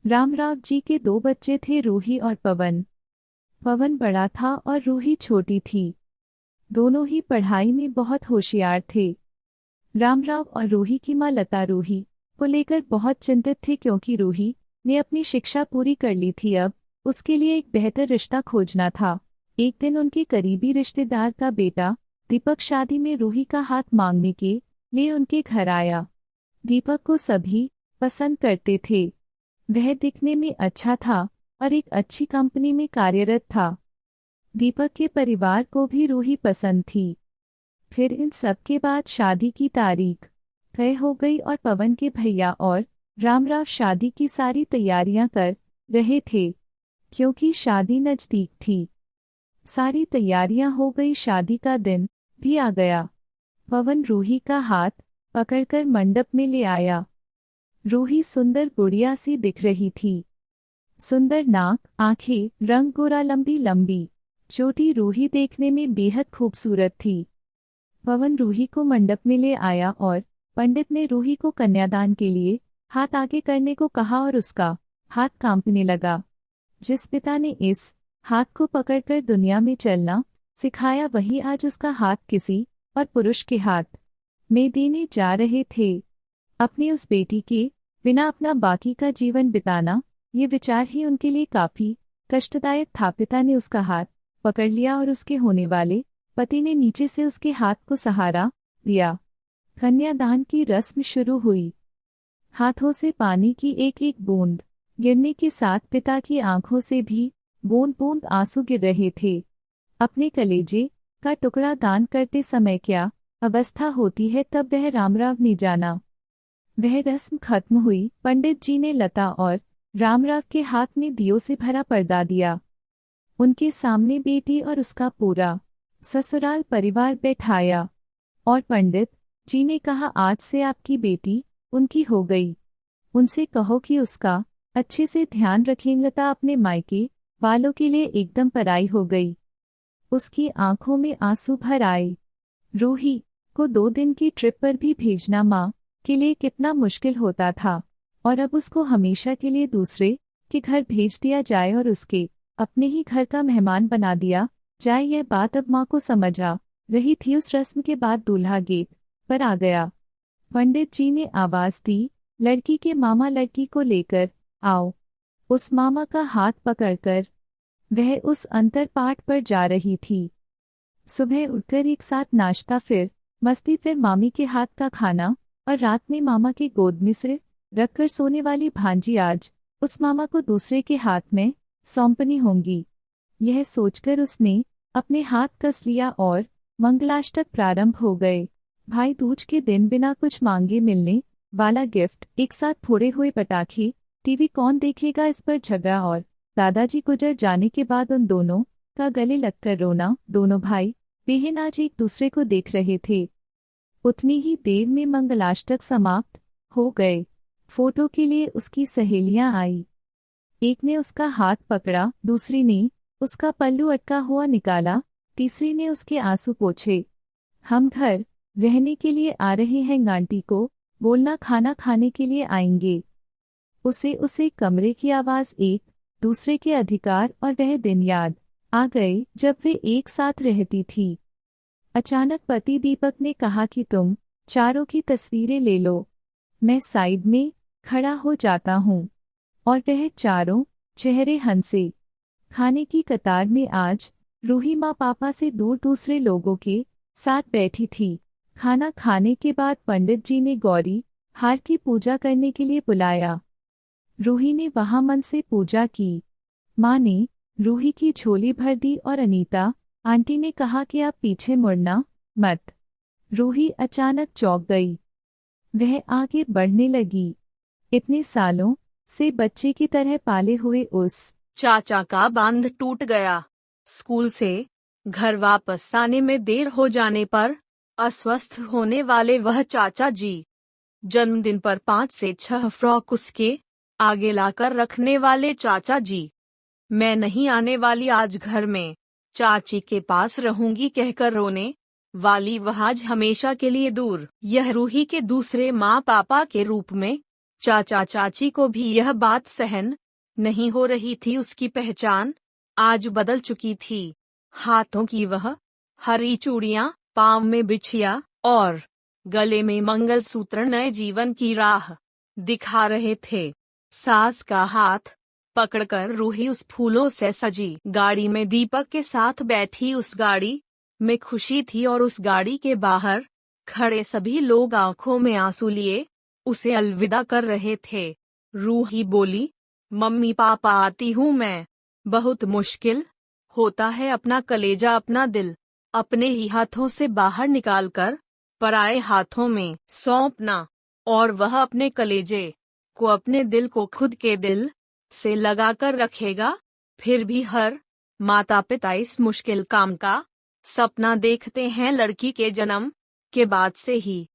रामराव जी के दो बच्चे थे, रूही और पवन। पवन बड़ा था और रूही छोटी थी। दोनों ही पढ़ाई में बहुत होशियार थे। रामराव और रूही की मां लता रूही को लेकर बहुत चिंतित थे, क्योंकि रूही ने अपनी शिक्षा पूरी कर ली थी। अब उसके लिए एक बेहतर रिश्ता खोजना था। एक दिन उनके करीबी रिश्तेदार का बेटा दीपक शादी में रूही का हाथ मांगने के लिए उनके घर आया। दीपक को सभी पसंद करते थे। वह दिखने में अच्छा था और एक अच्छी कंपनी में कार्यरत था। दीपक के परिवार को भी रूही पसंद थी। फिर इन सब के बाद शादी की तारीख तय हो गई और पवन के भैया और रामराव शादी की सारी तैयारियां कर रहे थे, क्योंकि शादी नजदीक थी। सारी तैयारियां हो गई, शादी का दिन भी आ गया। पवन रूही का हाथ पकड़कर मंडप में ले आया। रूही सुंदर बुढ़िया सी दिख रही थी। सुंदर नाक, आंखें, रंग गोरा, लंबी लंबी चोटी। रूही देखने में बेहद खूबसूरत थी। पवन रूही को मंडप में ले आया और पंडित ने रूही को कन्यादान के लिए हाथ आगे करने को कहा और उसका हाथ कांपने लगा। जिस पिता ने इस हाथ को पकड़कर दुनिया में चलना सिखाया, वही आज उसका हाथ किसी और पुरुष के हाथ में देने जा रहे थे। अपनी उस बेटी के बिना अपना बाकी का जीवन बिताना, ये विचार ही उनके लिए काफी कष्टदायक था। पिता ने उसका हाथ पकड़ लिया और उसके होने वाले पति ने नीचे से उसके हाथ को सहारा दिया। कन्यादान की रस्म शुरू हुई। हाथों से पानी की एक एक बूंद गिरने के साथ पिता की आंखों से भी बूंद बूंद आंसू गिर रहे थे। अपने कलेजे का टुकड़ा दान करते समय क्या अवस्था होती है, तब वह रामराव ने जाना। वह रस्म खत्म हुई। पंडित जी ने लता और रामराव के हाथ में दियों से भरा पर्दा दिया। उनके सामने बेटी और उसका पूरा ससुराल परिवार बैठाया और पंडित जी ने कहा, आज से आपकी बेटी उनकी हो गई। उनसे कहो कि उसका अच्छे से ध्यान रखें। लता अपने मायके वालों के लिए एकदम पराई हो गई। उसकी आंखों में आंसू भर आए। रूही को 2 दिन की ट्रिप पर भी भेजना माँ के लिए कितना मुश्किल होता था, और अब उसको हमेशा के लिए दूसरे के घर भेज दिया जाए और उसके अपने ही घर का मेहमान बना दिया जाए। यह बात अब माँ को समझ आ रही थी। उस रस्म के बाद दूल्हा गेट पर आ गया। पंडित जी ने आवाज दी, लड़की के मामा लड़की को लेकर आओ। उस मामा का हाथ पकड़कर वह उस अंतरपाट पर जा रही थी। सुबह उठकर एक साथ नाश्ता, फिर मस्ती, फिर मामी के हाथ का खाना और रात में मामा की गोद में सिर रखकर सोने वाली भांजी आज उस मामा को दूसरे के हाथ में सौंपनी होंगी। यह सोचकर उसने अपने हाथ कस लिया और मंगलाष्टक प्रारंभ हो गए। भाई दूज के दिन बिना कुछ मांगे मिलने वाला गिफ्ट, एक साथ फोड़े हुए पटाखे, टीवी कौन देखेगा इस पर झगड़ा और दादाजी गुजर जाने के बाद उन दोनों का गले लगकर रोना। दोनों भाई बहन आज एक दूसरे को देख रहे थे। उतनी ही देर में मंगलाष्टक समाप्त हो गए। फोटो के लिए उसकी सहेलियां आई। एक ने उसका हाथ पकड़ा, दूसरी ने उसका पल्लू अटका हुआ निकाला, तीसरी ने उसके आंसू पोंछे। हम घर रहने के लिए आ रहे हैं, आंटी को बोलना खाना खाने के लिए आएंगे। उसे कमरे की आवाज, एक दूसरे के अधिकार और वह दिन याद आ गए जब वे एक साथ रहती थी। अचानक पति दीपक ने कहा कि तुम चारों की तस्वीरें ले लो, मैं साइड में खड़ा हो जाता हूँ। और वह चारों चेहरे हंसे। खाने की कतार में आज रूही माँ पापा से दूर दूसरे लोगों के साथ बैठी थी। खाना खाने के बाद पंडित जी ने गौरी हार की पूजा करने के लिए बुलाया। रूही ने वहां मन से पूजा की। माँ ने रूही की झोली भर दी और अनीता आंटी ने कहा कि आप पीछे मुड़ना मत। रूही अचानक चौंक गई। वह आगे बढ़ने लगी। इतने सालों से बच्चे की तरह पाले हुए उस चाचा का बांध टूट गया। स्कूल से घर वापस आने में देर हो जाने पर अस्वस्थ होने वाले वह चाचा जी, जन्मदिन पर 5 से 6 फ्रॉक उसके आगे लाकर रखने वाले चाचा जी, मैं नहीं आने वाली आज घर में, चाची के पास रहूंगी कहकर रोने वाली वह आज हमेशा के लिए दूर। यह रूही के दूसरे माँ पापा के रूप में चाचा चाची को भी यह बात सहन नहीं हो रही थी। उसकी पहचान आज बदल चुकी थी। हाथों की वह हरी चूड़ियां, पाँव में बिछिया और गले में मंगलसूत्र नए जीवन की राह दिखा रहे थे। सास का हाथ पकड़कर रूही उस फूलों से सजी गाड़ी में दीपक के साथ बैठी। उस गाड़ी में खुशी थी और उस गाड़ी के बाहर खड़े सभी लोग आंखों में आंसू लिए उसे अलविदा कर रहे थे। रूही बोली, मम्मी पापा आती हूँ मैं। बहुत मुश्किल होता है अपना कलेजा, अपना दिल अपने ही हाथों से बाहर निकालकर पराए हाथों में सौंपना, और वह अपने कलेजे को, अपने दिल को खुद के दिल से लगाकर रखेगा। फिर भी हर माता पिता इस मुश्किल काम का सपना देखते हैं। लड़की के जन्म के बाद से ही